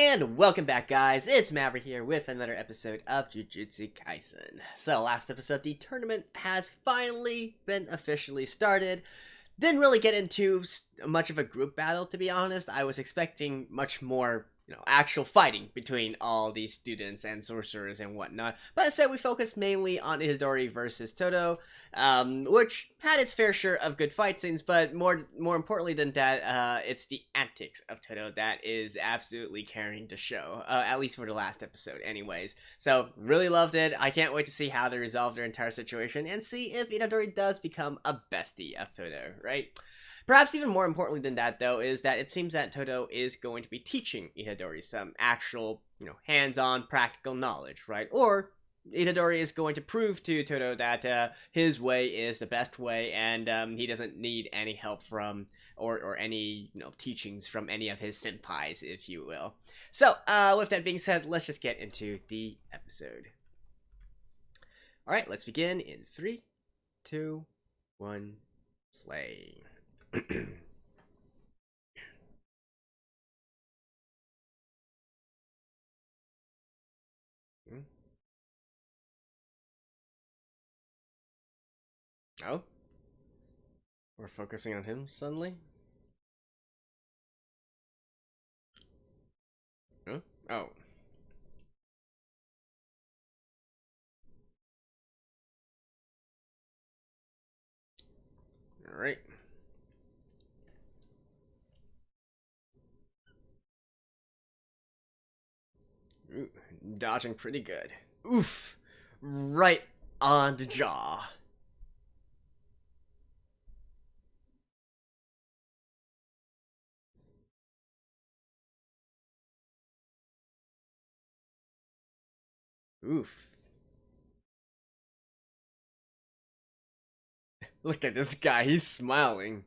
And welcome back, guys. It's Maverick here with another episode of Jujutsu Kaisen. So, last episode, the tournament has finally been officially started. Didn't really get into much of a group battle, to be honest. I was expecting much more, actual fighting between all these students and sorcerers and whatnot. But instead, we focused mainly on Itadori versus Toto, which had its fair share of good fight scenes. But more importantly than that, it's the antics of Toto that is absolutely carrying the show. At least for the last episode, anyways. So really loved it. I can't wait to see how they resolve their entire situation and see if Itadori does become a bestie of Toto, right? Perhaps even more importantly than that, though, is that it seems that Toto is going to be teaching Itadori some actual, hands-on practical knowledge, right? Or Itadori is going to prove to Toto that his way is the best way, and he doesn't need any help from or any teachings from any of his senpais, if you will. So, with that being said, let's just get into the episode. All right, let's begin in 3, 2, 1, play. Oh? We're focusing on him suddenly? Huh? Oh. Alright. Ooh, dodging pretty good. Oof! Right on the jaw. Oof. Look at this guy, he's smiling.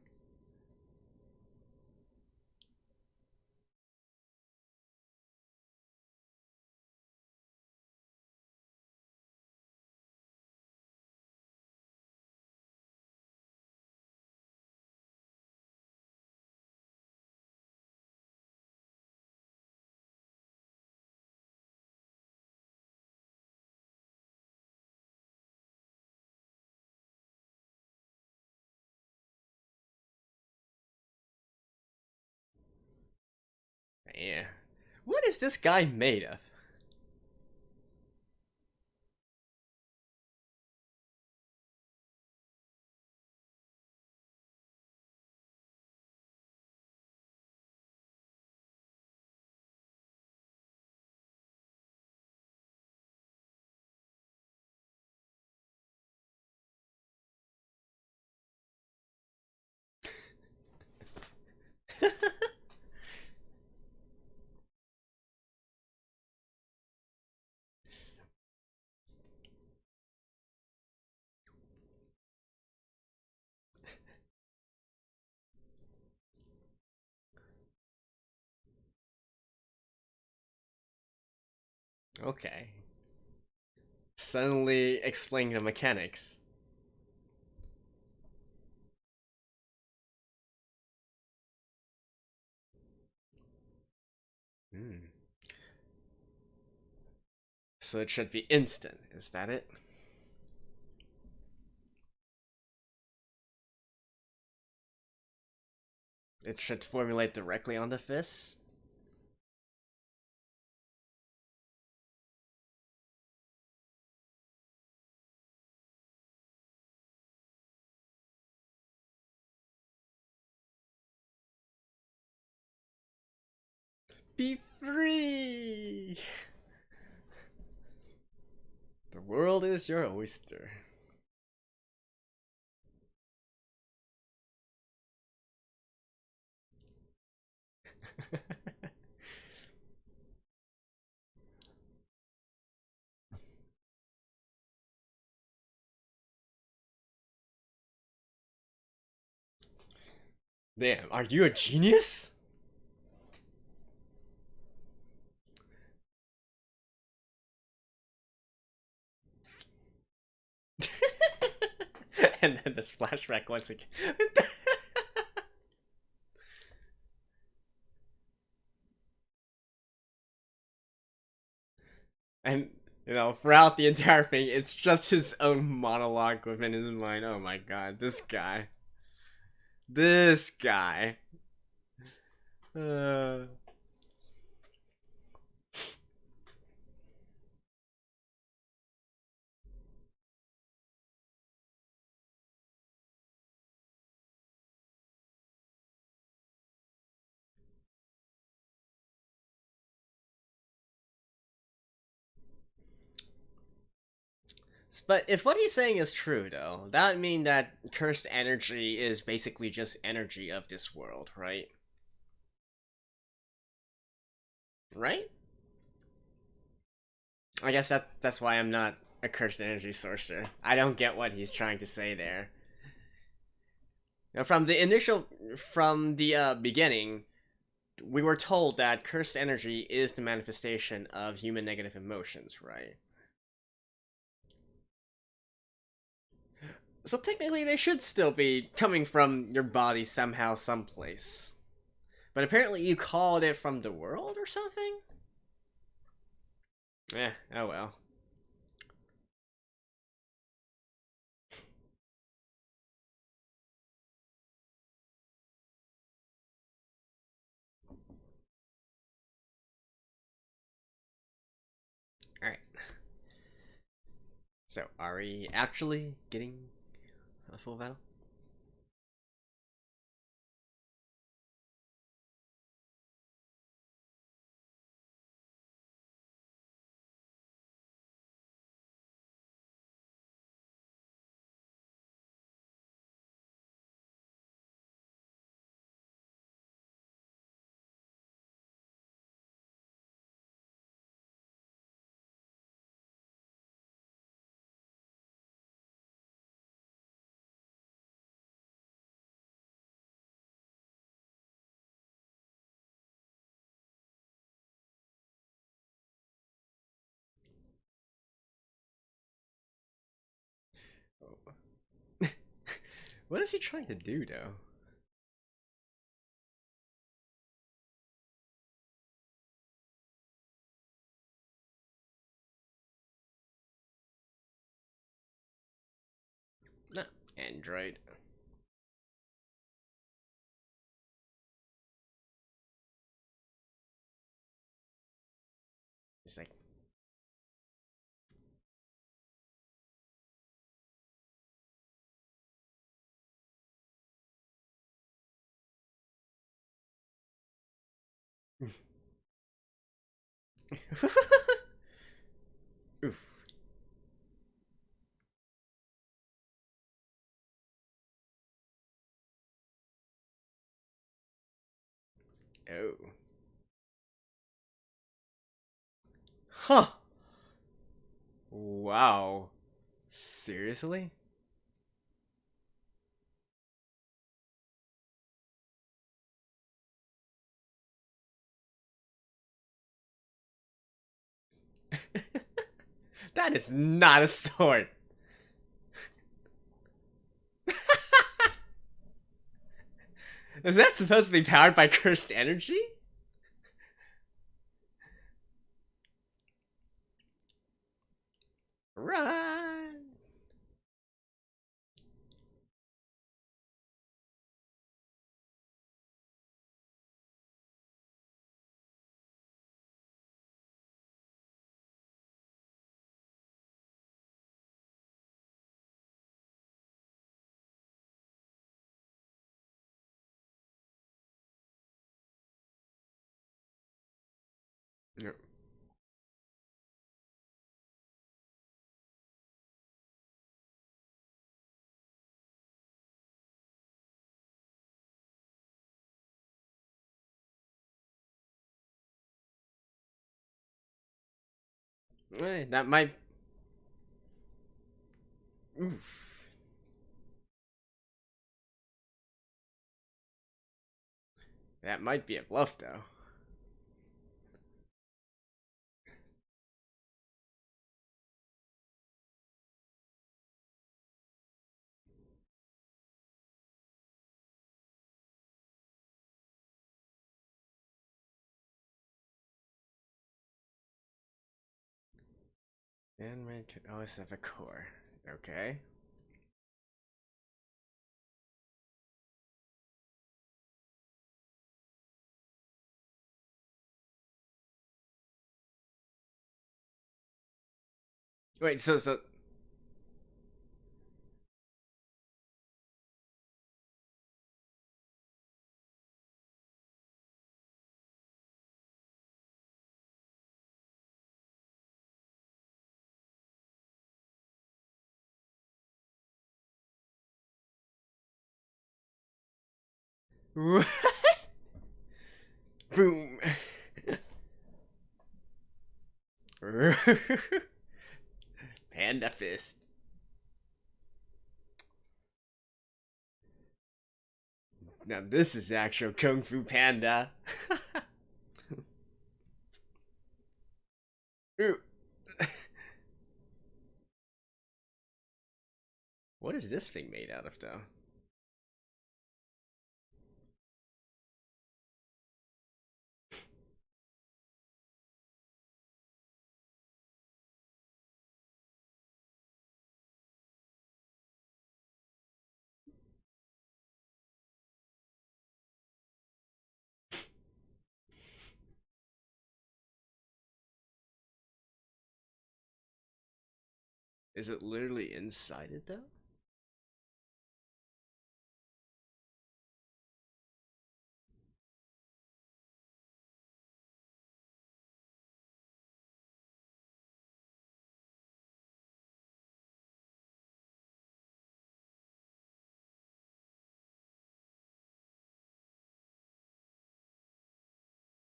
Yeah. What is this guy made of? Okay. Suddenly explaining the mechanics. Hmm. So it should be instant, is that it? It should formulate directly on the fist? Be free! The world is your oyster. Damn, are you a genius? And then this flashback once again. And throughout the entire thing, it's just his own monologue within his mind. Oh my god, this guy. This guy. Uh... But if what he's saying is true, though, that would mean that cursed energy is basically just energy of this world, right? Right? I guess that's why I'm not a cursed energy sorcerer. I don't get what he's trying to say there. Now, from the beginning, we were told that cursed energy is the manifestation of human negative emotions, right? So technically, they should still be coming from your body somehow, someplace. But apparently, you called it from the world or something? Oh well. Alright. So, are we actually getting a full battle? What is he trying to do, though? No, Android. He's like, oof. Oh. Huh. Wow. Seriously? That is not a sword. Is that supposed to be powered by cursed energy? Run! No. That might. Oof. That might be a bluff, though. Anime could always have a core. Okay. Wait, so boom. Panda fist. Now this is actual Kung Fu Panda. Ooh. What is this thing made out of, though? Is it literally inside it, though?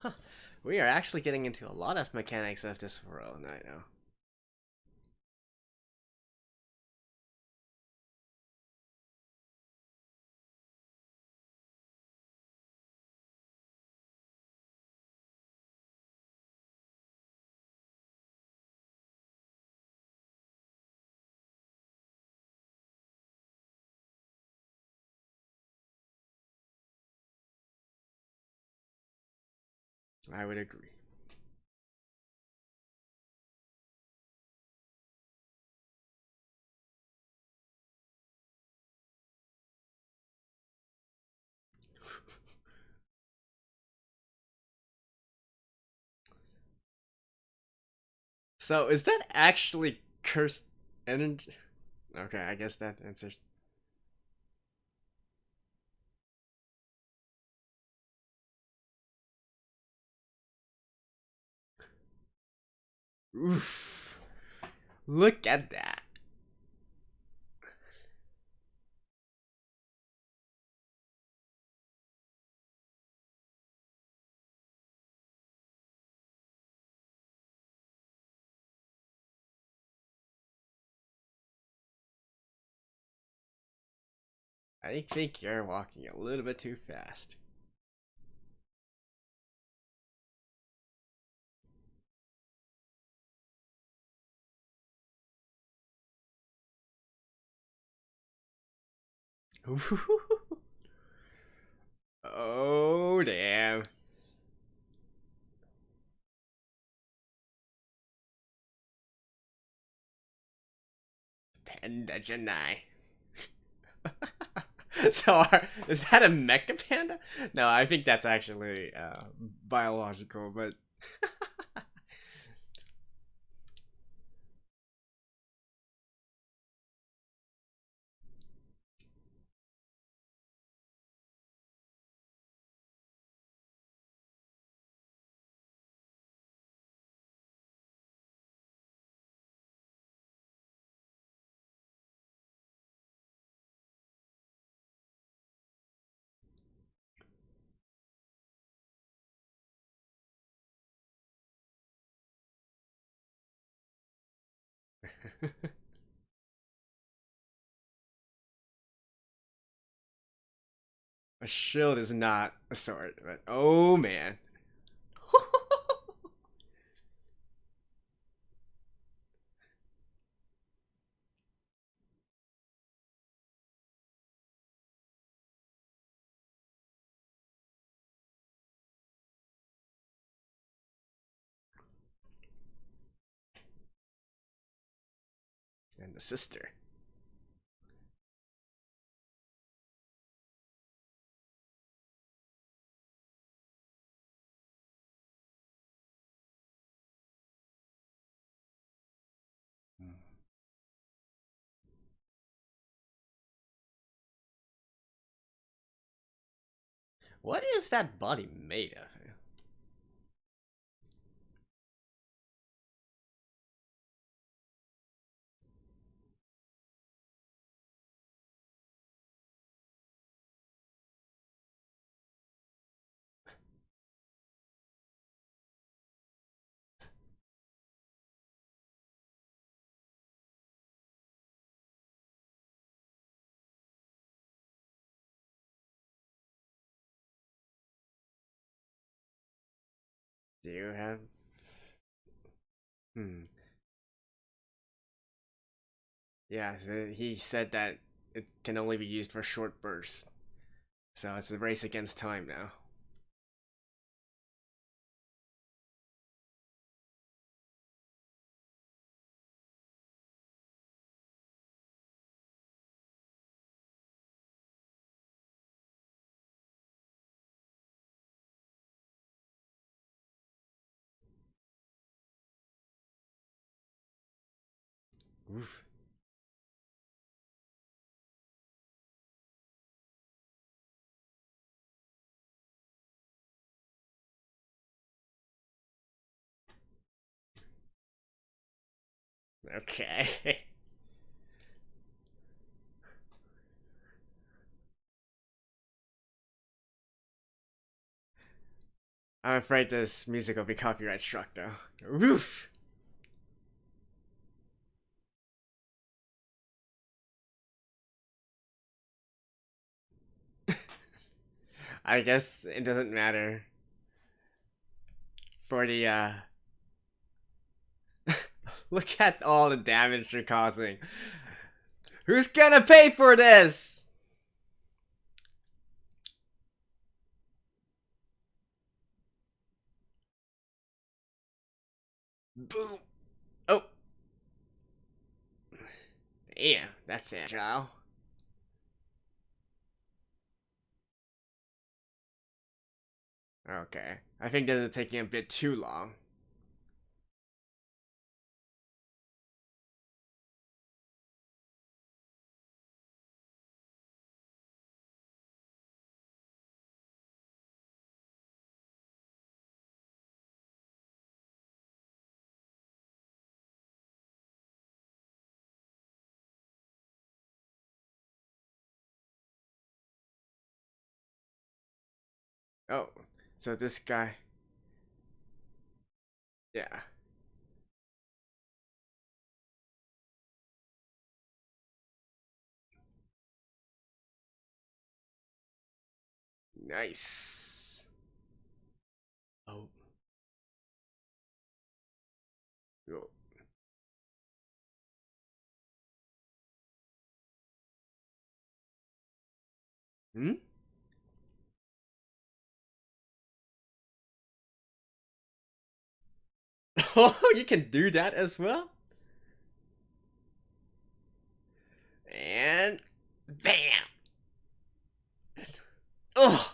Huh. We are actually getting into a lot of mechanics of this world right now. I would agree. So, is that actually cursed energy? Okay, I guess that answers. Oof. Look at that. I think you're walking a little bit too fast. Oh, damn. Panda Janai. Is that a mecha panda? No, I think that's actually biological, but a shield is not a sword. But oh man. And the sister. What is that body made of? Do you have? Hmm. Yeah, he said that it can only be used for short bursts. So it's a race against time now. Oof. Okay. I'm afraid this music will be copyright struck though. Oof. I guess it doesn't matter for the look at all the damage you're causing. Who's gonna pay for this? Boom. Oh. Damn, that's agile. Okay. I think this is taking a bit too long. Oh, so this guy. Yeah. Nice. Oh. Oh. Hmm? Oh, you can do that as well? And bam! Ugh!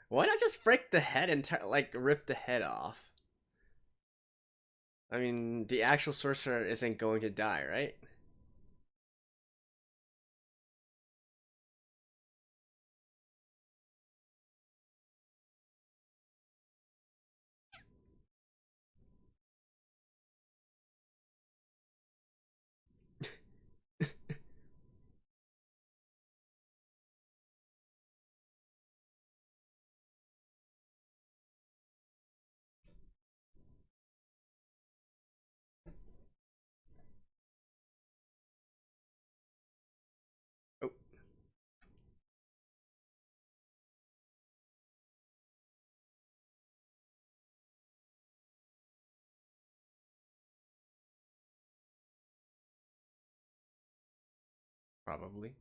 Why not just break the head and like rip the head off? I mean, the actual sorcerer isn't going to die, right? Oh, probably.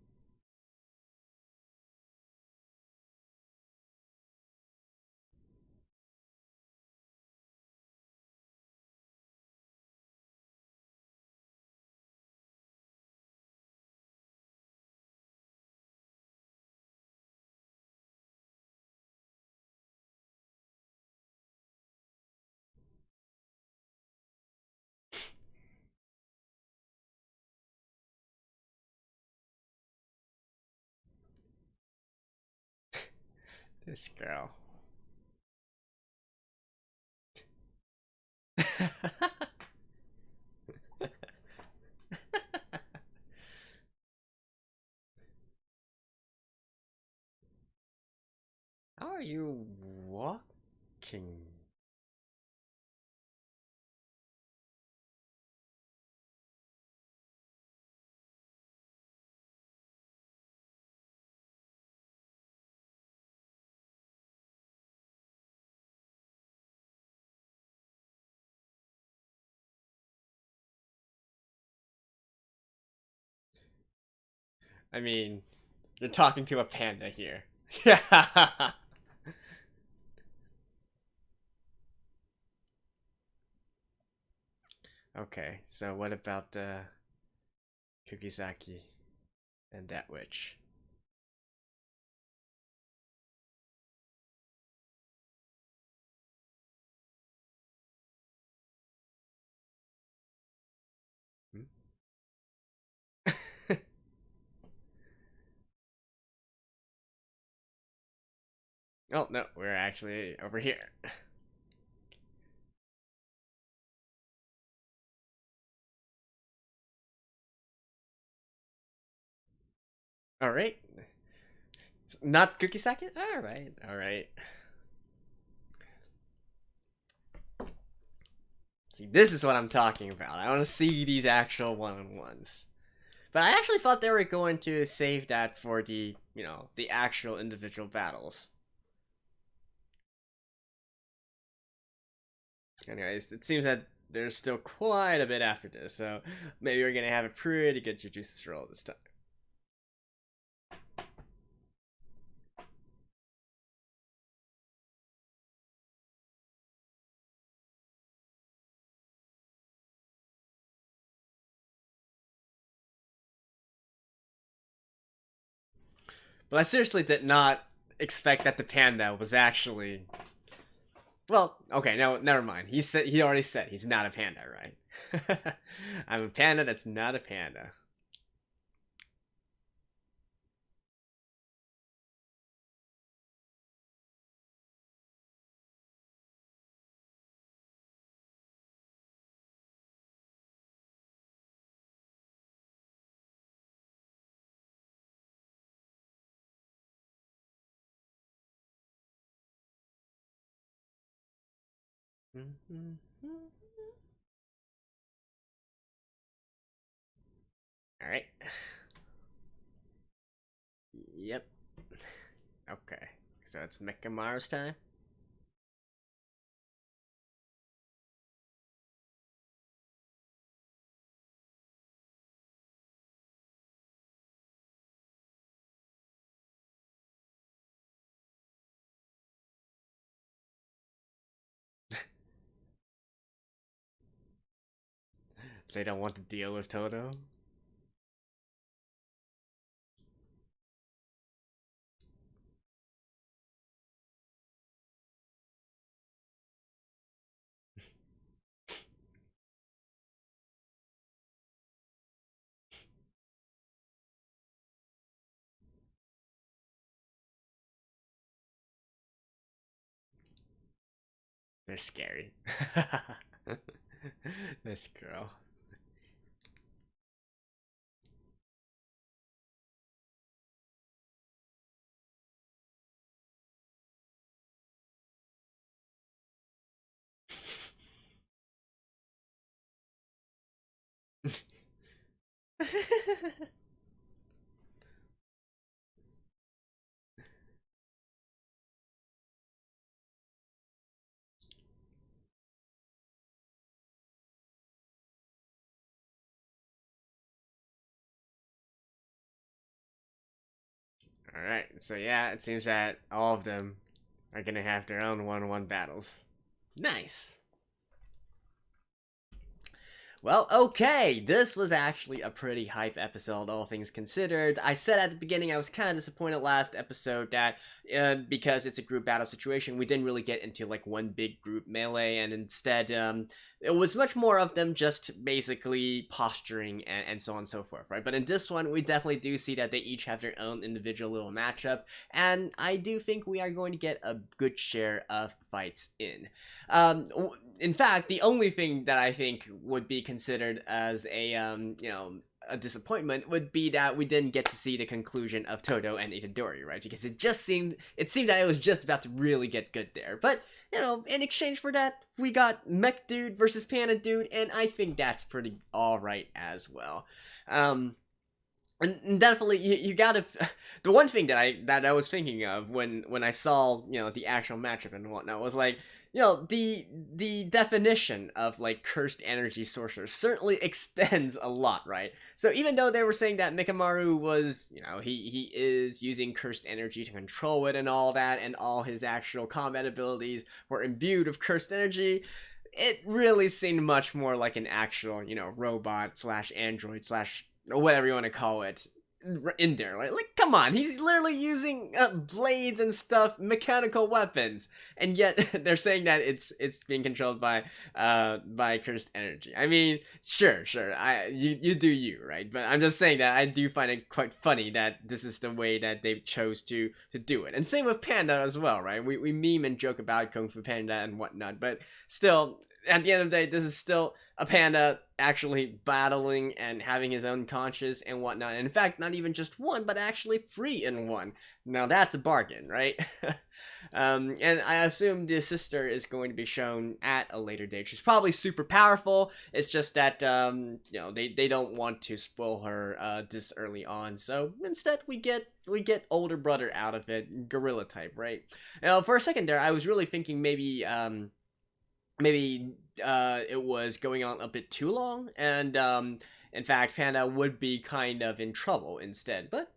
This girl. How are you walking? I mean, you're talking to a panda here. Yeah. Okay, so what about the Kukisaki and that witch? Hmm? Oh no, we're actually over here. All right, not Kukisaki. All right, all right. See, this is what I'm talking about. I want to see these actual one-on-ones. But I actually thought they were going to save that for the, the actual individual battles. Anyways, it seems that there's still quite a bit after this, so maybe we're gonna have a pretty good Jujutsu roll this time. But I seriously did not expect that the panda was actually. Well, okay, no, never mind. He already said he's not a panda, right? I'm a panda that's not a panda. All right. Yep. Okay. So it's Mekamaru's time. They don't want to deal with Toto. They're scary. This girl. Alright, so yeah, it seems that all of them are gonna have their own one-on-one battles. Nice. Well, okay, this was actually a pretty hype episode, all things considered. I said at the beginning I was kind of disappointed last episode that because it's a group battle situation, we didn't really get into like one big group melee, and instead it was much more of them just basically posturing and so on and so forth, right? But in this one, we definitely do see that they each have their own individual little matchup, and I do think we are going to get a good share of fights in. In fact, the only thing that I think would be considered as a a disappointment would be that we didn't get to see the conclusion of Todo and Itadori, right? Because it seemed that it was just about to really get good there. But, in exchange for that, we got Mech Dude versus Panda Dude, and I think that's pretty alright as well. And definitely, you gotta. The one thing that I was thinking of when I saw the actual matchup and whatnot was like, the definition of like cursed energy sorcerer certainly extends a lot, right? So even though they were saying that Mikamaru was, he is using cursed energy to control it and all that, and all his actual combat abilities were imbued with cursed energy, it really seemed much more like an actual, robot slash android slash or whatever you want to call it in there, right? Like, come on, he's literally using blades and stuff, mechanical weapons, and yet they're saying that it's being controlled by cursed energy. I mean, sure, you do you, right? But I'm just saying that I do find it quite funny that this is the way that they chose to do it, and same with Panda as well, right? We meme and joke about Kung Fu Panda and whatnot, but still, at the end of the day, this is still a panda actually battling and having his own conscience and whatnot. And in fact, not even just one, but actually 3 in 1. Now that's a bargain, right? And I assume the sister is going to be shown at a later date. She's probably super powerful. It's just that, they don't want to spoil her this early on. So instead, we get older brother out of it, gorilla type, right? For a second there, I was really thinking maybe it was going on a bit too long, and in fact, Panda would be kind of in trouble instead. But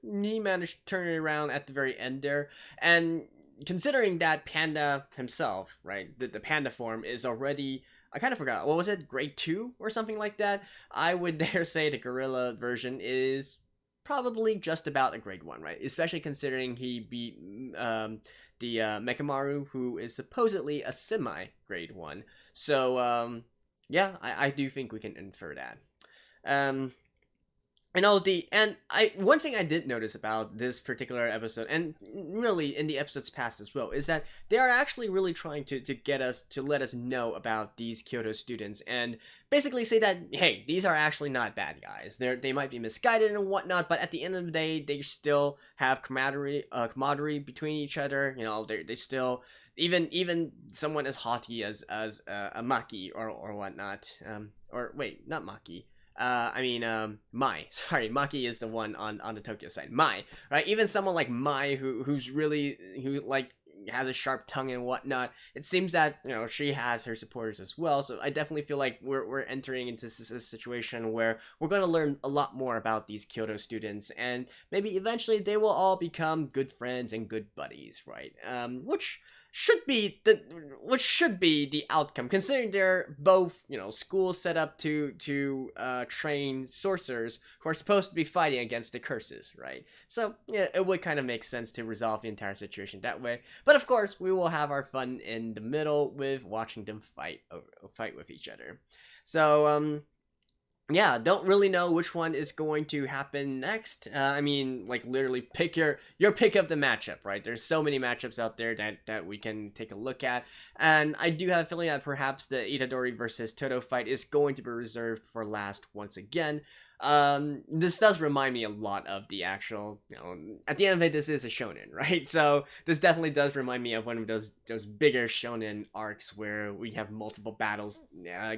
he managed to turn it around at the very end there. And considering that Panda himself, right, the Panda form is already, I kind of forgot, what was it, grade 2 or something like that? I would dare say the gorilla version is probably just about a grade 1, right? Especially considering he beat the Mekamaru, who is supposedly a semi-grade 1. So, yeah, I do think we can infer that. One thing I did notice about this particular episode, and really in the episodes past as well, is that they are actually really trying to get us to let us know about these Kyoto students and basically say that, hey, these are actually not bad guys. They might be misguided and whatnot, but at the end of the day, they still have camaraderie between each other. They still, even someone as haughty as a Maki or whatnot, or wait, not Maki. Mai. Sorry, Maki is the one on the Tokyo side. Mai, right? Even someone like Mai, who has a sharp tongue and whatnot. It seems that she has her supporters as well. So I definitely feel like we're entering into this situation where we're going to learn a lot more about these Kyoto students, and maybe eventually they will all become good friends and good buddies, right? Which should be the outcome, considering they're both schools set up to train sorcerers who are supposed to be fighting against the curses, right? So yeah, it would kind of make sense to resolve the entire situation that way. But of course, we will have our fun in the middle with watching them fight with each other. So yeah, don't really know which one is going to happen next. Literally pick your pick of the matchup, right? There's so many matchups out there that we can take a look at. And I do have a feeling that perhaps the Itadori versus Todo fight is going to be reserved for last once again. This does remind me a lot of the actual, at the end of it, this is a shonen, right? So this definitely does remind me of one of those bigger shonen arcs where we have multiple battles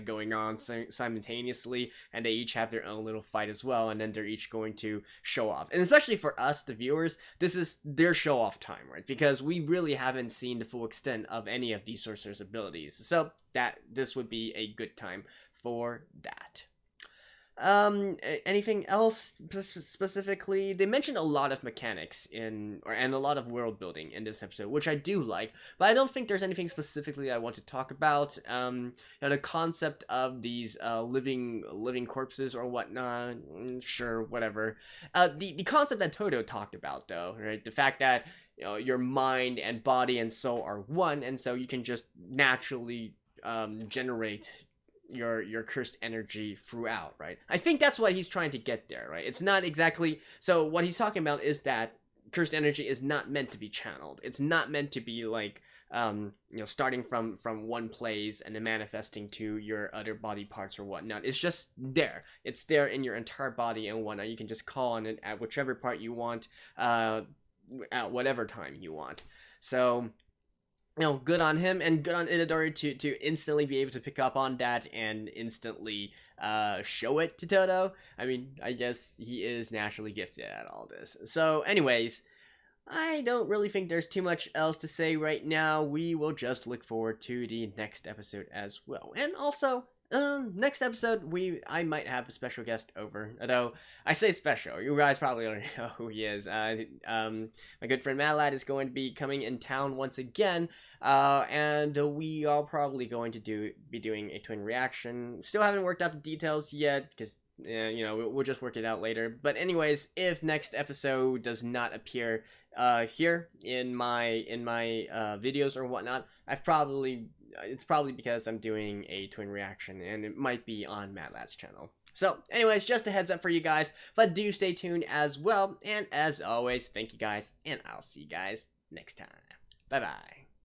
going on simultaneously, and they each have their own little fight as well, and then they're each going to show off. And especially for us, the viewers, this is their show off time, right? Because we really haven't seen the full extent of any of these sorcerers' abilities, so this would be a good time for that. Anything else specifically? They mentioned a lot of mechanics and a lot of world building in this episode, which I do like, but I don't think there's anything specifically I want to talk about. The concept of these living corpses or whatnot, sure, whatever. The concept that Todo talked about, though, right? The fact that your mind and body and soul are one, and so you can just naturally generate your cursed energy throughout, right? I think that's what he's trying to get there, right? It's not exactly, so what he's talking about is that cursed energy is not meant to be channeled. It's not meant to be like, starting from one place and then manifesting to your other body parts or whatnot. It's just there. It's there in your entire body and whatnot. You can just call on it at whichever part you want, at whatever time you want. So, good on him, and good on Itadori to instantly be able to pick up on that and instantly show it to Toto. I mean, I guess he is naturally gifted at all this. So, anyways, I don't really think there's too much else to say right now. We will just look forward to the next episode as well. And also, next episode, I might have a special guest over. Although, I say special, you guys probably already know who he is. My good friend Matt is going to be coming in town once again. And we are probably going to be doing a twin reaction. Still haven't worked out the details yet, because we'll just work it out later. But anyways, if next episode does not appear here in my videos or whatnot, it's probably because I'm doing a twin reaction, and it might be on Matlat's channel. So anyways, just a heads up for you guys, but do stay tuned as well. And as always, thank you guys, and I'll see you guys next time. Bye bye.